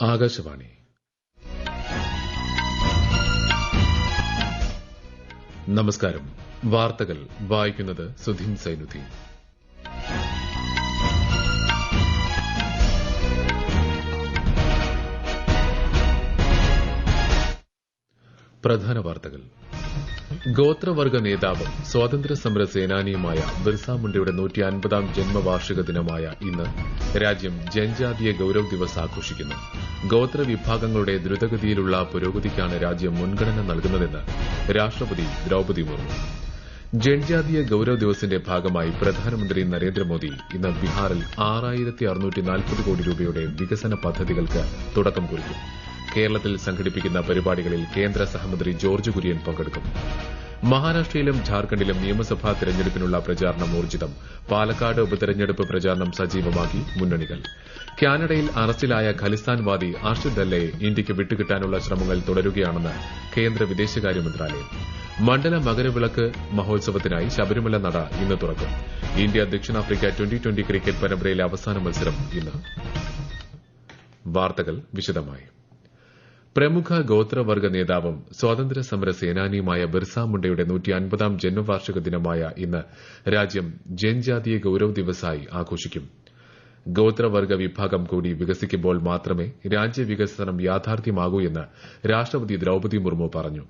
ആകാശവാണി. നമസ്കാരം. വാർത്തകൾ വായിക്കുന്നത് സുധീൻ സൈനുദ്ദീൻ. പ്രധാന വാർത്തകൾ. ഗോത്രവർഗ നേതാവും സ്വാതന്ത്ര്യസമര സേനാനിയുമായ ബിർസ മുണ്ടയുടെ 150ാം ജന്മവാർഷിക ദിനമായ ഇന്ന് രാജ്യം ജൻജാതീയ ഗൌരവ് ദിവസ് ആഘോഷിക്കുന്നു. ഗോത്രവിഭാഗങ്ങളുടെ ദ്രുതഗതിയിലുള്ള പുരോഗതിക്കാണ് രാജ്യം മുൻഗണന നൽകുന്നതെന്ന് രാഷ്ട്രപതി ദ്രൌപദി മുർമു. ജൻജാതീയ ഗൌരവ് ദിവസിന്റെ ഭാഗമായി പ്രധാനമന്ത്രി നരേന്ദ്രമോദി ഇന്ന് ബീഹാറിൽ 6640 കോടി രൂപയുടെ വികസന പദ്ധതികൾക്ക് തുടക്കം കുറിക്കും. കേരളത്തിൽ സംഘടിപ്പിക്കുന്ന പരിപാടികളിൽ കേന്ദ്ര സഹമന്ത്രി ജോർജ് കുര്യൻ പങ്കെടുക്കും. മഹാരാഷ്ട്രയിലും ഝാർഖണ്ഡിലും നിയമസഭാ തെരഞ്ഞെടുപ്പിനുള്ള പ്രചാരണം ഊർജ്ജിതം. പാലക്കാട് ഉപതെരഞ്ഞെടുപ്പ് പ്രചാരണം സജീവമാക്കി മുന്നണികൾ. കാനഡയിൽ അറസ്റ്റിലായ ഖലിസ്ഥാൻവാദി അർഷിദ് അല്ലയെ ഇന്ത്യയ്ക്ക് വിട്ടുകിട്ടാനുള്ള ശ്രമങ്ങൾ തുടരുകയാണെന്ന് കേന്ദ്ര വിദേശകാര്യ മന്ത്രാലയം. മണ്ഡല മകരവിളക്ക് മഹോത്സവത്തിനായി ശബരിമല നട ഇന്ന് തുറക്കും. ഇന്ത്യ ദക്ഷിണാഫ്രിക്ക 2020 ക്രിക്കറ്റ് പരമ്പരയിലെ അവസാന മത്സരം ഇന്ന്. വാർത്തകൾ വിശദമായി. പ്രമുഖ ഗോത്രവർഗ നേതാവും സ്വാതന്ത്ര്യസമര സേനാനിയുമായ ബിർസ മുണ്ടയുടെ 150ാം ജന്മവാർഷിക ദിനമായ ഇന്ന് രാജ്യം ജൻജാതീയ ഗൌരവ് ദിവസായി ആഘോഷിക്കും. ഗോത്രവർഗ വിഭാഗം കൂടി വികസിക്കുമ്പോൾ മാത്രമേ രാജ്യവികസനം യാഥാർത്ഥ്യമാകൂ എന്ന് രാഷ്ട്രപതി ദ്രൌപദി മുർമു പറഞ്ഞു.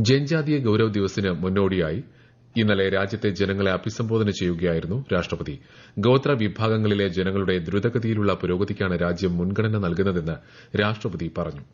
ജൻജാതീയ ഗൌരവ് ദിവസിന് മുന്നോടിയായി ഇന്നലെ രാജ്യത്തെ ജനങ്ങളെ അഭിസംബോധന ചെയ്യുകയായിരുന്നു രാഷ്ട്രപതി. ഗോത്ര വിഭാഗങ്ങളിലെ ജനങ്ങളുടെ ദ്രുതഗതിയിലുള്ള പുരോഗതിക്കാണ് രാജ്യം മുൻഗണന നൽകുന്നതെന്ന് രാഷ്ട്രപതി പറഞ്ഞു.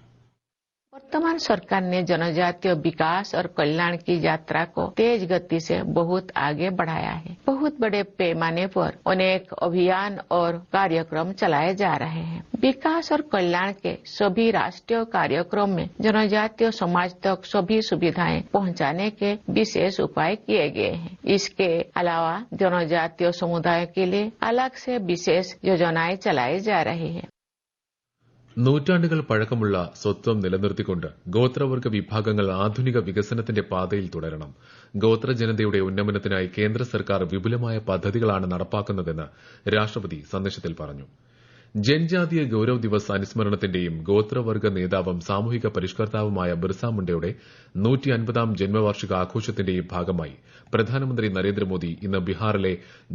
वर्तमान सरकार ने जनजातीय विकास और कल्याण की यात्रा को तेज गति से बहुत आगे बढ़ाया है. बहुत बड़े पैमाने पर अनेक अभियान और कार्यक्रम चलाए जा रहे हैं. विकास और कल्याण के सभी राष्ट्रीय कार्यक्रम में जनजातीय समाज तक सभी सुविधाएं पहुंचाने के विशेष उपाय किए गए हैं. इसके अलावा जनजातीय समुदाय के लिए अलग से विशेष योजनाएं चलाई जा रही है. നൂറ്റാണ്ടുകൾ പഴക്കമുള്ള സ്വത്വം നിലനിർത്തിക്കൊണ്ട് ഗോത്രവർഗ വിഭാഗങ്ങൾ ആധുനിക വികസനത്തിന്റെ പാതയിൽ തുടരണം. ഗോത്രജനതയുടെ ഉന്നമനത്തിനായി കേന്ദ്ര സർക്കാർ വിപുലമായ പദ്ധതികളാണ് നടപ്പാക്കുന്നതെന്ന് രാഷ്ട്രപതി സന്ദേശത്തിൽ പറഞ്ഞു. ജൻജാതീയ ഗൌരവ് ദിവസ് അനുസ്മരണത്തിന്റെയും ഗോത്രവർഗ നേതാവും സാമൂഹിക പരിഷ്കർത്താവുമായ ബിർസ മുണ്ടയുടെ 150ാം ജന്മവാർഷിക ആഘോഷത്തിന്റെയും ഭാഗമായി പ്രധാനമന്ത്രി നരേന്ദ്രമോദി ഇന്ന് ബീഹാറിലെ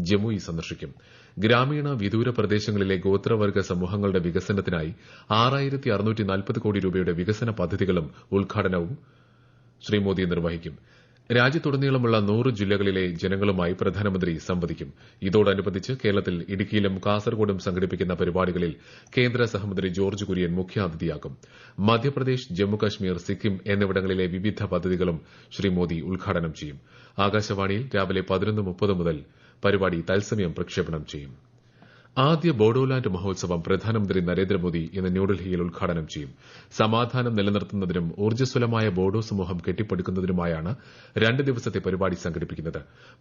ജമുയി സന്ദർശിക്കും. ഗ്രാമീണ വിദൂര പ്രദേശങ്ങളിലെ ഗോത്രവർഗ സമൂഹങ്ങളുടെ വികസനത്തിനായി 6640 കോടി രൂപയുടെ വികസന പദ്ധതികളും ഉദ്ഘാടനവും ശ്രീ മോദി നിർവഹിക്കും. രാജ്യത്തുടനീളമുള്ള 100 ജില്ലകളിലെ ജനങ്ങളുമായി പ്രധാനമന്ത്രി സംവദിക്കും. ഇതോടനുബന്ധിച്ച് കേരളത്തിൽ ഇടുക്കിയിലും കാസർകോടും സംഘടിപ്പിക്കുന്ന പരിപാടികളിൽ കേന്ദ്ര സഹമന്ത്രി ജോർജ് കുര്യൻ മുഖ്യാതിഥിയാകും. മധ്യപ്രദേശ്, ജമ്മുകശ്മീർ, സിക്കിം എന്നിവിടങ്ങളിലെ വിവിധ പദ്ധതികളും ശ്രീ മോദി ഉദ്ഘാടനം ചെയ്യും. ആകാശവാണിയിൽ രാവിലെ 11:30 മുതൽ പരിപാടി തത്സമയം പ്രക്ഷേപണം ചെയ്യും. ആദ്യ ബോഡോലാന്റ് മഹോത്സവം പ്രധാനമന്ത്രി നരേന്ദ്രമോദി ഇന്ന് ന്യൂഡൽഹിയിൽ ഉദ്ഘാടനം ചെയ്യും. സമാധാനം നിലനിർത്തുന്നതിനും ഊർജ്ജസ്വലമായ ബോഡോ സമൂഹം കെട്ടിപ്പടുക്കുന്നതിനുമായാണ് 2 ദിവസത്തെ പരിപാടി സംഘടിപ്പിക്കുന്നത്.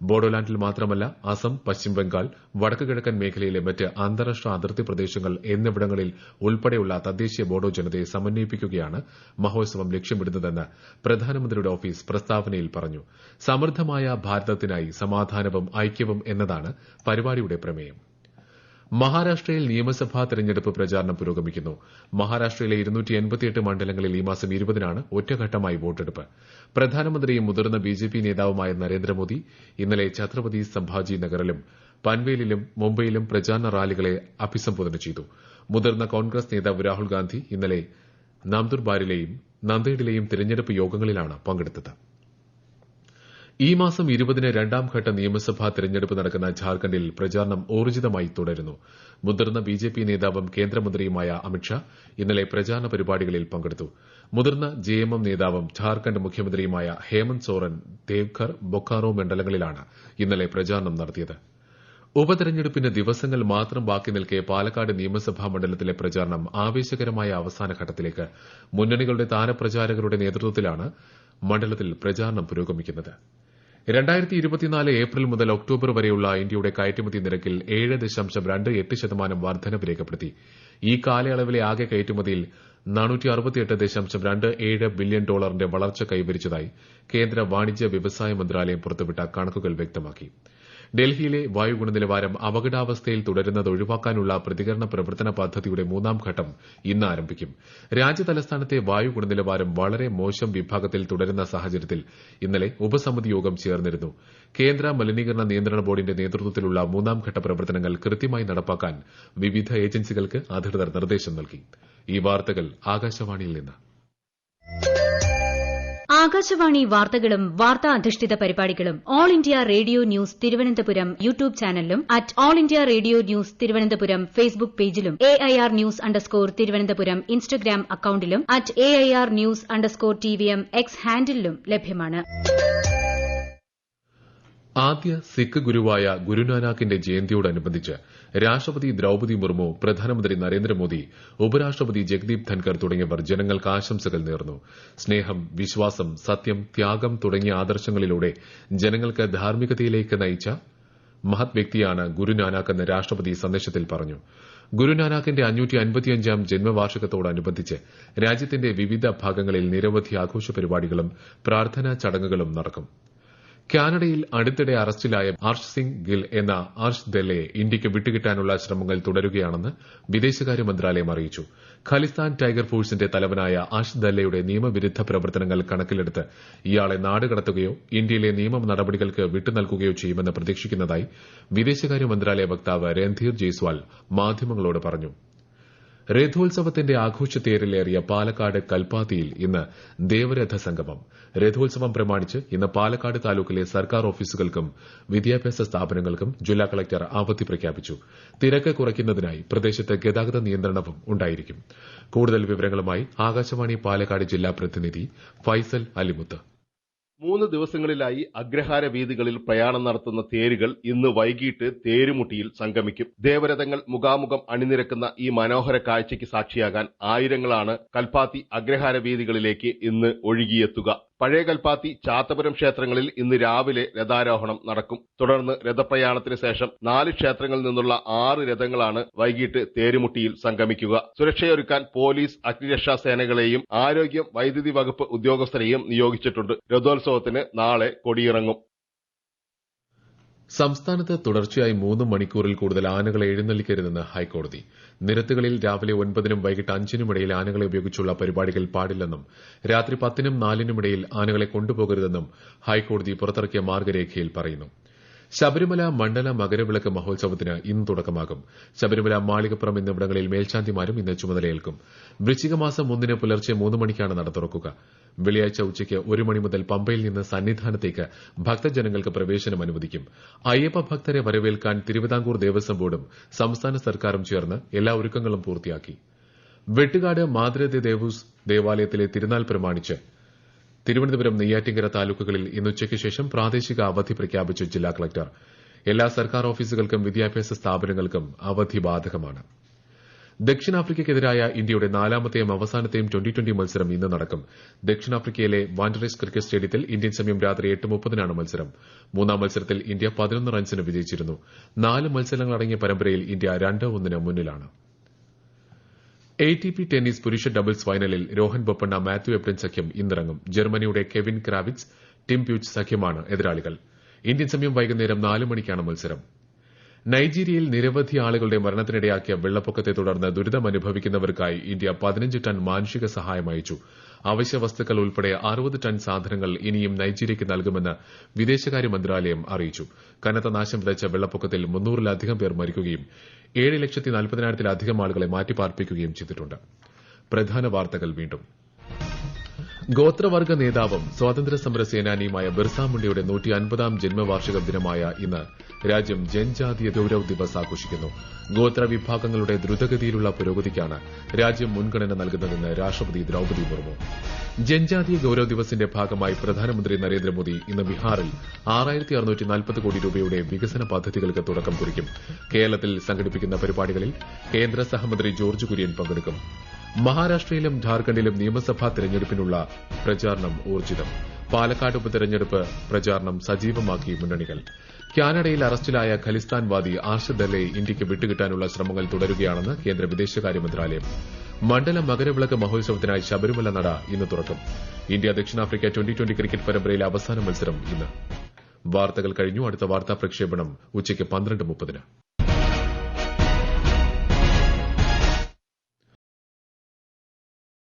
ബോഡോലാന്റിൽ മാത്രമല്ല, അസം, പശ്ചിമബംഗാൾ, വടക്കുകിഴക്കൻ മേഖലയിലെ മറ്റ് അന്താരാഷ്ട്ര അതിർത്തി പ്രദേശങ്ങൾ എന്നിവിടങ്ങളിൽ ഉൾപ്പെടെയുള്ള തദ്ദേശീയ ബോഡോ ജനതയെ സമന്വയിപ്പിക്കുകയാണ് മഹോത്സവം ലക്ഷ്യമിടുന്നതെന്ന് പ്രധാനമന്ത്രിയുടെ ഓഫീസ് പ്രസ്താവനയിൽ പറഞ്ഞു. സമൃദ്ധമായ ഭാരതത്തിനായി സമാധാനവും ഐക്യവും എന്നതാണ് പരിപാടിയുടെ പ്രമേയം. മഹാരാഷ്ട്രയിൽ നിയമസഭാ തെരഞ്ഞെടുപ്പ് പ്രചാരണം പുരോഗമിക്കുന്നു. മഹാരാഷ്ട്രയിലെ 288 മണ്ഡലങ്ങളിൽ ഈ മാസം 20-നാണ് ഒറ്റഘട്ടമായി വോട്ടെടുപ്പ്. പ്രധാനമന്ത്രിയും മുതിർന്ന ബിജെപി നേതാവുമായ നരേന്ദ്രമോദി ഇന്നലെ ഛത്രപതി സംഭാജി നഗറിലും പൻവേലിലും മുംബൈയിലും പ്രചാരണ റാലികളെ അഭിസംബോധന ചെയ്തു. മുതിർന്ന കോൺഗ്രസ് നേതാവ് രാഹുൽ ഗാന്ധി ഇന്നലെ നന്ദുർബാരിലെയും നന്ദേഡിലെയും തെരഞ്ഞെടുപ്പ് യോഗങ്ങളിലാണ് പങ്കെടുത്തത്. ഈ മാസം 20-ന് 2ാംഘട്ട നിയമസഭാ തെരഞ്ഞെടുപ്പ് നടക്കുന്ന ഝാർഖണ്ഡിൽ പ്രചാരണം ഊർജ്ജിതമായി തുടരുന്നു. മുതിർന്ന ബിജെപി നേതാവും കേന്ദ്രമന്ത്രിയുമായ അമിത്ഷാ ഇന്നലെ പ്രചാരണ പരിപാടികളിൽ പങ്കെടുത്തു. മുതിർന്ന ജെഎംഎം നേതാവും ഝാർഖണ്ഡ് മുഖ്യമന്ത്രിയുമായ ഹേമന്ത് സോറൻ ദേവ്ഘർ, ബൊക്കാറോ മണ്ഡലങ്ങളിലാണ് ഇന്നലെ പ്രചാരണം നടത്തിയത്. ഉപതെരഞ്ഞെടുപ്പിന് ദിവസങ്ങൾ മാത്രം ബാക്കി നിൽക്കെ പാലക്കാട് നിയമസഭാ മണ്ഡലത്തിലെ പ്രചാരണം ആവേശകരമായ അവസാന ഘട്ടത്തിലേക്ക്. മുന്നണികളുടെ താരപ്രചാരകരുടെ നേതൃത്വത്തിലാണ് മണ്ഡലത്തിൽ പ്രചാരണം പുരോഗമിക്കുന്നത്. 2024 ഏപ്രിൽ മുതൽ ഒക്ടോബർ വരെയുള്ള ഇന്ത്യയുടെ കയറ്റുമതി നിരക്കിൽ 7.28% വർധനവ് രേഖപ്പെടുത്തി. ഈ കാലയളവിലെ ആകെ കയറ്റുമതിയിൽ $468.27 ബില്യൺ വളർച്ച കൈവരിച്ചതായി കേന്ദ്ര വാണിജ്യ വ്യവസായ മന്ത്രാലയം പുറത്തുവിട്ട കണക്കുകൾ വ്യക്തമാക്കി. ഡൽഹിയിലെ വായു ഗുണനിലവാരം അപകടാവസ്ഥയിൽ തുടരുന്നത് ഒഴിവാക്കാനുള്ള പ്രതികരണ പ്രവർത്തന പദ്ധതിയുടെ 3ാം ഘട്ടം ഇന്ന് ആരംഭിക്കും. രാജ്യതലസ്ഥാനത്തെ വായു ഗുണനിലവാരം വളരെ മോശം വിഭാഗത്തിൽ തുടരുന്ന സാഹചര്യത്തിൽ ഇന്നലെ ഉപസമിതി യോഗം ചേർന്നിരുന്നു. കേന്ദ്ര മലിനീകരണ നിയന്ത്രണ ബോർഡിന്റെ നേതൃത്വത്തിലുള്ള 3ാം ഘട്ട പ്രവർത്തനങ്ങൾ കൃത്യമായി നടപ്പാക്കാൻ വിവിധ ഏജൻസികൾക്ക് അധികൃതർ നിർദ്ദേശം നൽകി. ഈ വാർത്തകൾ ആകാശവാണിയിൽ നിന്ന്. ആകാശവാണി വാർത്തകളും വാർത്താ അധിഷ്ഠിത പരിപാടികളും all India radio news Thiruvananthapuram YouTube ചാനലിലും at all India radio news Thiruvananthapuram Facebook പേജിലും AIR ന്യൂസ് _ ഇൻസ്റ്റഗ്രാം അക്കൌണ്ടിലും at AIR news _ TVM X ഹാൻഡിലും ലഭ്യമാണ്. ആദ്യ സിഖ് ഗുരുവായ ഗുരുനാനാക്കിന്റെ ജയന്തിയോടനുബന്ധിച്ച് രാഷ്ട്രപതി ദ്രൌപദി മുർമു, പ്രധാനമന്ത്രി നരേന്ദ്രമോദി, ഉപരാഷ്ട്രപതി ജഗ്ദീപ് ധൻകർ തുടങ്ങിയവർ ജനങ്ങൾക്ക് ആശംസകൾ നേർന്നു. സ്നേഹം, വിശ്വാസം, സത്യം, ത്യാഗം തുടങ്ങിയ ആദർശങ്ങളിലൂടെ ജനങ്ങൾക്ക് ധാർമ്മികതയിലേക്ക് നയിച്ച മഹത് വ്യക്തിയാണ് ഗുരുനാനാക്കെന്ന് രാഷ്ട്രപതി സന്ദേശത്തിൽ പറഞ്ഞു. ഗുരുനാനാക്കിന്റെ 555ാം ജന്മവാർഷികത്തോടനുബന്ധിച്ച് രാജ്യത്തിന്റെ വിവിധ ഭാഗങ്ങളിൽ നിരവധി ആഘോഷ പരിപാടികളും പ്രാർത്ഥനാ ചടങ്ങുകളും നടക്കും. കാനഡയിൽ അടുത്തിടെ അറസ്റ്റിലായ അർഷ് സിംഗ് ഗിൽ എന്ന അർഷ് ദല്ലയെ ഇന്ത്യയ്ക്ക് വിട്ടുകിട്ടാനുള്ള ശ്രമങ്ങൾ തുടരുകയാണെന്ന് വിദേശകാര്യ മന്ത്രാലയം അറിയിച്ചു. ഖലിസ്ഥാൻ ടൈഗർ ഫോഴ്സിന്റെ തലവനായ അർഷ് ദല്ലയുടെ നിയമവിരുദ്ധ പ്രവർത്തനങ്ങൾ കണക്കിലെടുത്ത് ഇയാളെ നാടുകടത്തുകയോ ഇന്ത്യയിലെ നിയമ നടപടികൾക്ക് വിട്ടുനൽകുകയോ ചെയ്യുമെന്ന് പ്രതീക്ഷിക്കുന്നതായി വിദേശകാര്യ മന്ത്രാലയ വക്താവ് രൺധീർ ജയ്സ്വാൾ മാധ്യമങ്ങളോട് പറഞ്ഞു. രഥോത്സവത്തിന്റെ ആഘോഷത്തേരിലേറിയ പാലക്കാട് കൽപ്പാത്തിയിൽ ഇന്ന് ദേവരഥ സംഗമം. രഥോത്സവം പ്രമാണിച്ച് ഇന്ന് പാലക്കാട് താലൂക്കിലെ സർക്കാർ ഓഫീസുകൾക്കും വിദ്യാഭ്യാസ സ്ഥാപനങ്ങൾക്കും ജില്ലാ കളക്ടർ അവധി പ്രഖ്യാപിച്ചു. തിരക്ക് കുറയ്ക്കുന്നതിനായി പ്രദേശത്ത് ഗതാഗത നിയന്ത്രണവും ഉണ്ടായിരിക്കും. കൂടുതൽ വിവരങ്ങളുമായി ആകാശവാണി പാലക്കാട് ജില്ലാ പ്രതിനിധി ഫൈസൽ അലിമുത്ത്. 3 ദിവസങ്ങളിലായി അഗ്രഹാര വീഥികളിൽ പ്രയാണം നടത്തുന്ന തേരുകൾ ഇന്ന് വൈകിട്ട് തേരുമുട്ടിയിൽ സംഗമിക്കും. ദേവരഥങ്ങൾ മുഖാമുഖം അണിനിരക്കുന്ന ഈ മനോഹര കാഴ്ചയ്ക്ക് സാക്ഷിയാകാൻ ആയിരങ്ങളാണ് കൽപ്പാത്തി അഗ്രഹാര വീഥികളിലേക്ക് ഇന്ന് ഒഴുകിയെത്തുക. പഴയ കൽപ്പാത്തി, ചാത്തപുരം ക്ഷേത്രങ്ങളിൽ ഇന്ന് രാവിലെ രഥാരോഹണം നടക്കും. തുടർന്ന് രഥപ്രയാണത്തിന് ശേഷം 4 ക്ഷേത്രങ്ങളിൽ നിന്നുള്ള 6 രഥങ്ങളാണ് വൈകിട്ട് തേരുമുട്ടിയിൽ സംഗമിക്കുക. സുരക്ഷയൊരുക്കാൻ പോലീസ്, അഗ്നിരക്ഷാ സേനകളെയും ആരോഗ്യം, വൈദ്യുതി വകുപ്പ് ഉദ്യോഗസ്ഥരെയും നിയോഗിച്ചിട്ടുണ്ട്. രഥോത്സവത്തിന് നാളെ കൊടിയിറങ്ങും. സംസ്ഥാനത്ത് തുടർച്ചയായി 3 മണിക്കൂറിൽ കൂടുതൽ ആനകളെ എഴുന്നള്ളിക്കരുതെന്ന് ഹൈക്കോടതി. നിരത്തുകളിൽ രാവിലെ 9നും വൈകിട്ട് 5നും ഇടയിൽ ആനകളെ ഉപയോഗിച്ചുള്ള പരിപാടികൾ പാടില്ലെന്നും രാത്രി 10നും 4നും ഇടയിൽ ആനകളെ കൊണ്ടുപോകരുതെന്നും ഹൈക്കോടതി പുറത്തിറക്കിയ മാർഗരേഖയിൽ പറയുന്നു. ശബരിമല മണ്ഡല മകരവിളക്ക് മഹോത്സവത്തിന് ഇന്ന് തുടക്കമാകും. ശബരിമല, മാളികപ്പുറം എന്നിവിടങ്ങളിൽ മേൽശാന്തിമാരും ഇന്ന് ചുമതലയേൽക്കും. വൃശ്ചികമാസം 1 പുലർച്ചെ 3 മണിക്കാണ് നട തുറക്കുക. വെള്ളിയാഴ്ച ഉച്ചയ്ക്ക് 1 മണി മുതൽ പമ്പയിൽ നിന്ന് സന്നിധാനത്തേക്ക് ഭക്തജനങ്ങൾക്ക് പ്രവേശനം അനുവദിക്കും. അയ്യപ്പ ഭക്തരെ വരവേൽക്കാൻ തിരുവിതാംകൂർ ദേവസ്വം ബോർഡും സംസ്ഥാന സർക്കാരും ചേർന്ന് എല്ലാ ഒരുക്കങ്ങളും പൂർത്തിയാക്കി. വെട്ടുകാട് മാതൃ ദേവൂസ് ദേവാലയത്തിലെ തിരുനാൾ പ്രമാണിച്ച് തിരുവനന്തപുരം, നെയ്യാറ്റിൻകര താലൂക്കുകളിൽ ഇന്ന് ഉച്ചയ്ക്ക് ശേഷം പ്രാദേശിക അവധി പ്രഖ്യാപിച്ചു ജില്ലാ കളക്ടർ. എല്ലാ സർക്കാർ ഓഫീസുകൾക്കും വിദ്യാഭ്യാസ സ്ഥാപനങ്ങൾക്കും അവധി ബാധകമാണ്. ദക്ഷിണാഫ്രിക്കയ്ക്കെതിരായ ഇന്ത്യയുടെ 4ാമത്തെയും അവസാനത്തെയും T20 മത്സരം ഇന്ന് നടക്കും. ദക്ഷിണാഫ്രിക്കയിലെ വാൻഡറേഴ്സ് ക്രിക്കറ്റ് സ്റ്റേഡിയത്തിൽ ഇന്ത്യൻ സമയം രാത്രി 8:30-നാണ് മത്സരം. 3ാം മത്സരത്തിൽ ഇന്ത്യ 11 റൺസിന് വിജയിച്ചിരുന്നു. 4 മത്സരങ്ങളടങ്ങിയ പരമ്പരയിൽ ഇന്ത്യ 2-1 മുന്നിലാണ്. ATP ടെന്നീസ് പുരുഷ ഡബിൾസ് ഫൈനലിൽ രോഹൻ ബൊപ്പണ്ണ, മാത്യു എബ്ഡൻ സഖ്യം ഇന്നിറങ്ങും. ജർമ്മനിയുടെ കെവിൻ ക്രാവിറ്റ്സ്, ടിം പ്യൂച്ച് സഖ്യമാണ് എതിരാളികൾ. ഇന്ത്യൻ സമയം വൈകുന്നേരം 4 മണിക്കാണ് മത്സരം. നൈജീരിയയിൽ നിരവധി ആളുകളുടെ മരണത്തിനിടയാക്കിയ വെള്ളപ്പൊക്കത്തെ തുടർന്ന് ദുരിതമനുഭവിക്കുന്നവർക്കായി ഇന്ത്യ 15 ടൺ മാനുഷിക സഹായം അയച്ചു. അവശ്യ വസ്തുക്കൾ ഉൾപ്പെടെ 60 ടൺ സാധനങ്ങൾ ഇനിയും നൈജീരിയയ്ക്ക് നൽകുമെന്ന് വിദേശകാര്യ മന്ത്രാലയം അറിയിച്ചു. കനത്ത നാശം വിതച്ച വെള്ളപ്പൊക്കത്തിൽ 300-ലധികം പേർ മരിക്കുകയും 7,40,000-ലധികം ആളുകളെ മാറ്റിപ്പാർപ്പിക്കുകയും ചെയ്തിട്ടുണ്ട്. പ്രധാന വാർത്തകൾ വീണ്ടും. ഗോത്രവർഗ നേതാവും സ്വാതന്ത്ര്യസമര സേനാനിയുമായ ബിർസ മുണ്ടയുടെ 150ാം ജന്മവാർഷിക ദിനമായ ഇന്ന് രാജ്യം ജൻജാതീയ ഗൌരവ് ദിവസ് ആഘോഷിക്കുന്നു. ഗോത്ര വിഭാഗങ്ങളുടെ ദ്രുതഗതിയിലുള്ള പുരോഗതിക്കാണ് രാജ്യം മുൻഗണന നൽകുന്നതെന്ന് രാഷ്ട്രപതി ദ്രൌപദി മുർമു. ജൻജാതീയ ഗൌരവ് ദിവസിന്റെ ഭാഗമായി പ്രധാനമന്ത്രി നരേന്ദ്രമോദി ഇന്ന് ബീഹാറിൽ 6,640 കോടി രൂപയുടെ വികസന പദ്ധതികൾക്ക് തുടക്കം കുറിക്കും. കേരളത്തിൽ സംഘടിപ്പിക്കുന്ന പരിപാടികളിൽ കേന്ദ്ര സഹമന്ത്രി ജോർജ് കുര്യൻ പങ്കെടുക്കും. മഹാരാഷ്ട്രയിലും ഝാർഖണ്ഡിലും നിയമസഭാ തെരഞ്ഞെടുപ്പിനുള്ള പ്രചാരണം ഊർജ്ജിതം. പാലക്കാട് ഉപതെരഞ്ഞെടുപ്പ് പ്രചാരണം സജീവമാക്കി മുന്നണികൾ. കാനഡയിൽ അറസ്റ്റിലായ ഖലിസ്ഥാൻവാദി അർഷ് ദല്ലയെ ഇന്ത്യയ്ക്ക് വിട്ടുകിട്ടാനുള്ള ശ്രമങ്ങൾ തുടരുകയാണെന്ന് കേന്ദ്ര വിദേശകാര്യ മന്ത്രാലയം. മണ്ഡല മകരവിളക്ക് മഹോത്സവത്തിനായി ശബരിമല നട ഇന്ന് തുറക്കും. ഇന്ത്യ ദക്ഷിണാഫ്രിക്ക T20 ക്രിക്കറ്റ് പരമ്പരയിലെ അവസാന മത്സരം ഇന്ന്. വാർത്തകൾ കഴിഞ്ഞു. അടുത്ത വാർത്താ പ്രക്ഷേപണം ഉച്ചയ്ക്ക് 12:30.